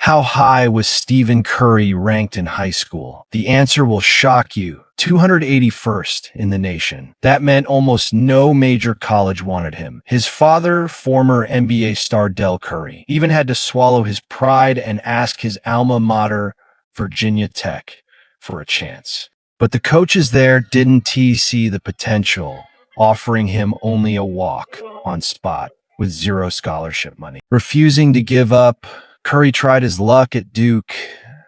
How high was Stephen Curry ranked in high school? The answer will shock you. 281st in the nation. That meant almost no major college wanted him. His father, former NBA star Del Curry, even had to swallow his pride and ask his alma mater, Virginia Tech, for a chance. But the coaches there didn't see the potential, offering him only a walk on spot with zero scholarship money. Refusing to give up, Curry tried his luck at Duke,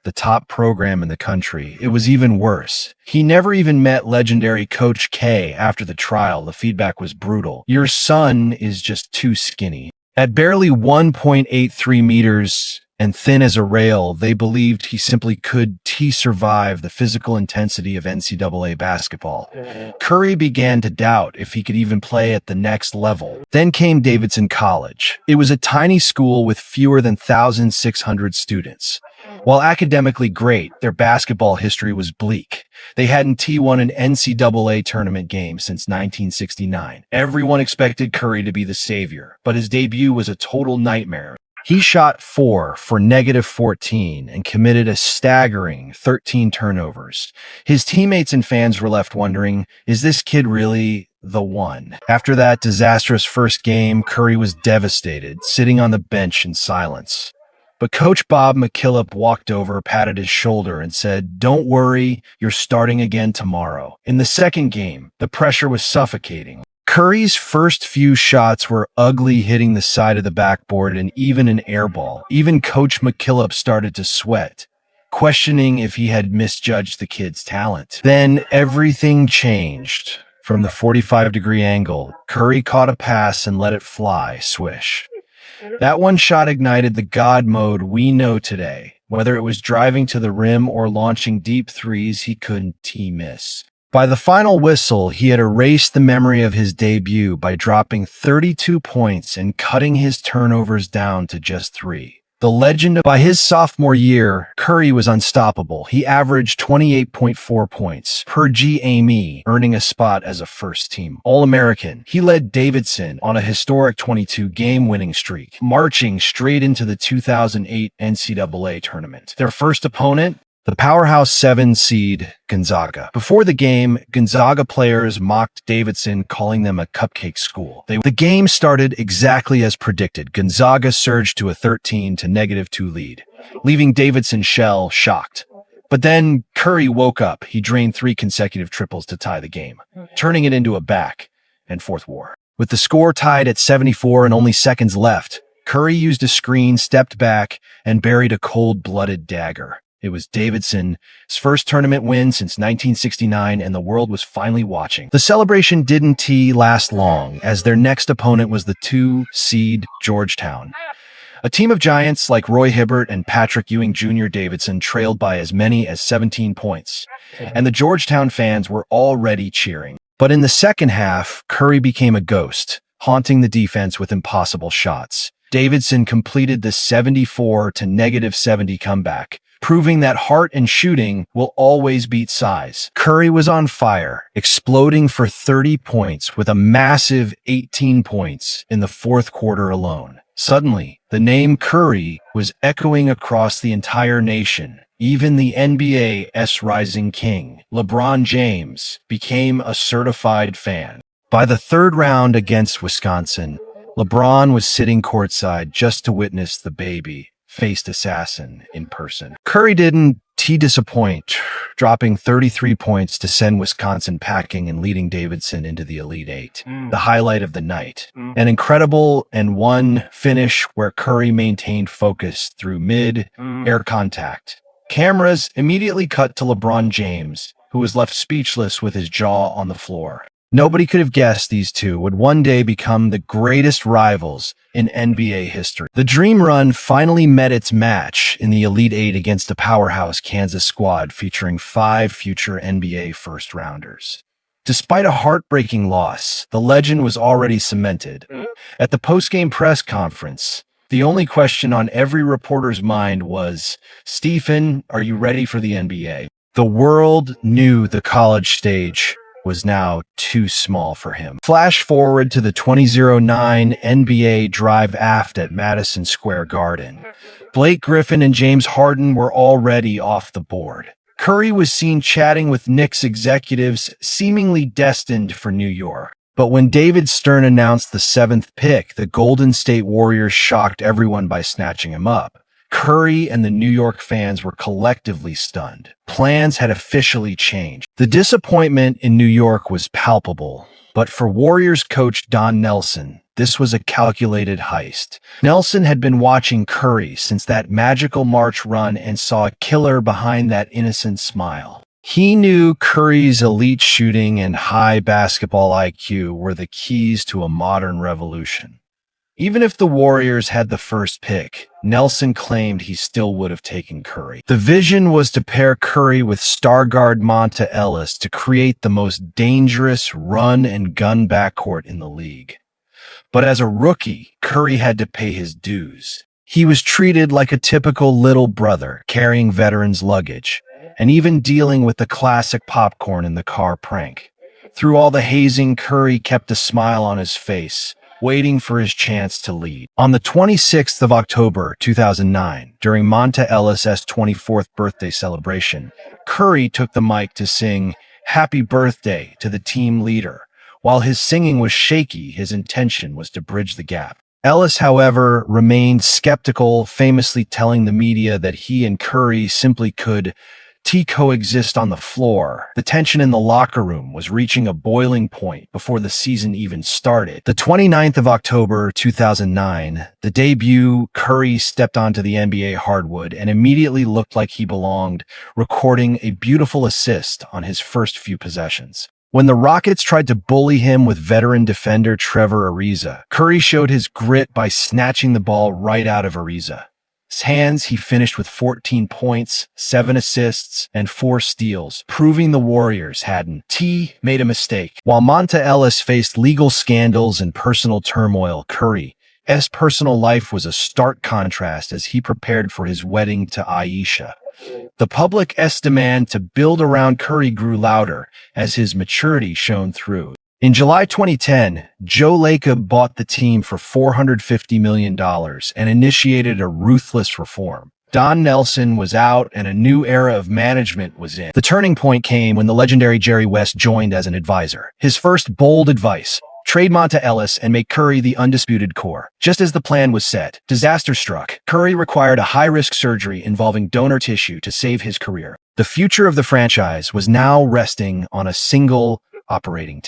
the top program in the country. It was even worse. He never even met legendary Coach K after the trial. The feedback was brutal. Your son is just too skinny. At barely 1.83 meters and thin as a rail, they believed he simply could survive the physical intensity of NCAA basketball. Curry began to doubt if he could even play at the next level. Then came Davidson College. It was a tiny school with fewer than 1,600 students. While academically great, their basketball history was bleak. They hadn't won an NCAA tournament game since 1969. Everyone expected Curry to be the savior, but his debut was a total nightmare. He shot 4 for -14 and committed a staggering 13 turnovers. His teammates and fans were left wondering, is this kid really the one? After that disastrous first game, Curry was devastated, sitting on the bench in silence. But Coach Bob McKillop walked over, patted his shoulder, and said, "Don't worry, you're starting again tomorrow." In the second game, the pressure was suffocating. Curry's first few shots were ugly, hitting the side of the backboard and even an air ball. Even Coach McKillop started to sweat, questioning if he had misjudged the kid's talent. Then everything changed. From the 45-degree angle, Curry caught a pass and let it fly, swish. That one shot ignited the God mode we know today. Whether it was driving to the rim or launching deep threes, he couldn't miss. By the final whistle, he had erased the memory of his debut by dropping 32 points and cutting his turnovers down to just 3. By his sophomore year, Curry was unstoppable. He averaged 28.4 points per game, earning a spot as a first-team All-American. He led Davidson on a historic 22-game winning streak, marching straight into the 2008 NCAA tournament. Their first opponent, the powerhouse 7-seed Gonzaga. Before the game, Gonzaga players mocked Davidson, calling them a cupcake school. The game started exactly as predicted. Gonzaga surged to a 13-2 lead, leaving Davidson shell-shocked. But then Curry woke up. He drained 3 consecutive triples to tie the game, turning it into a back-and-forth war. With the score tied at 74 and only seconds left, Curry used a screen, stepped back, and buried a cold-blooded dagger. It was Davidson's first tournament win since 1969, and the world was finally watching. The celebration didn't last long, as their next opponent was the 2-seed Georgetown. A team of giants like Roy Hibbert and Patrick Ewing Jr. Davidson trailed by as many as 17 points, and the Georgetown fans were already cheering. But in the second half, Curry became a ghost, haunting the defense with impossible shots. Davidson completed the 74-70 comeback, proving that heart and shooting will always beat size. Curry was on fire, exploding for 30 points with a massive 18 points in the fourth quarter alone. Suddenly, the name Curry was echoing across the entire nation. Even the NBA's rising king, LeBron James, became a certified fan. By the third round against Wisconsin, LeBron was sitting courtside just to witness the baby-faced assassin in person. Curry didn't disappoint, dropping 33 points to send Wisconsin packing and leading Davidson into the Elite Eight. The highlight of the night. An incredible and one finish where Curry maintained focus through mid-air contact. Cameras immediately cut to LeBron James, who was left speechless with his jaw on the floor. Nobody could have guessed these two would one day become the greatest rivals in NBA history. The Dream Run finally met its match in the Elite Eight against a powerhouse Kansas squad featuring 5 future NBA first-rounders. Despite a heartbreaking loss, the legend was already cemented. At the post-game press conference, the only question on every reporter's mind was, "Stephen, are you ready for the NBA?" The world knew the college stage was now too small for him. Flash forward to the 2009 NBA Drive Aft at Madison Square Garden. Blake Griffin and James Harden were already off the board. Curry was seen chatting with Knicks executives, seemingly destined for New York. But when David Stern announced the 7th pick, the Golden State Warriors shocked everyone by snatching him up. Curry and the New York fans were collectively stunned. Plans had officially changed. The disappointment in New York was palpable, but for Warriors coach Don Nelson, this was a calculated heist. Nelson had been watching Curry since that magical March run and saw a killer behind that innocent smile. He knew Curry's elite shooting and high basketball IQ were the keys to a modern revolution. Even if the Warriors had the first pick, Nelson claimed he still would have taken Curry. The vision was to pair Curry with star guard Monta Ellis to create the most dangerous run-and-gun backcourt in the league. But as a rookie, Curry had to pay his dues. He was treated like a typical little brother, carrying veterans' luggage, and even dealing with the classic popcorn in the car prank. Through all the hazing, Curry kept a smile on his face, waiting for his chance to lead. On the 26th of October, 2009, during Monta Ellis' 24th birthday celebration, Curry took the mic to sing "Happy Birthday" to the team leader. While his singing was shaky, his intention was to bridge the gap. Ellis, however, remained skeptical, famously telling the media that he and Curry simply could coexist on the floor. The tension in the locker room was reaching a boiling point before the season even started. The 29th of October, 2009, the debut, Curry stepped onto the NBA hardwood and immediately looked like he belonged, recording a beautiful assist on his first few possessions. When the Rockets tried to bully him with veteran defender Trevor Ariza, Curry showed his grit by snatching the ball right out of Ariza's hands. He finished with 14 points, 7 assists, and 4 steals, proving the Warriors hadn't made a mistake. While Monta Ellis faced legal scandals and personal turmoil, Curry's personal life was a stark contrast as he prepared for his wedding to Aisha. The public's demand to build around Curry grew louder as his maturity shone through. In July 2010, Joe Lacob bought the team for $450 million and initiated a ruthless reform. Don Nelson was out and a new era of management was in. The turning point came when the legendary Jerry West joined as an advisor. His first bold advice: trade Monta Ellis and make Curry the undisputed core. Just as the plan was set, disaster struck. Curry required a high-risk surgery involving donor tissue to save his career. The future of the franchise was now resting on a single operating table.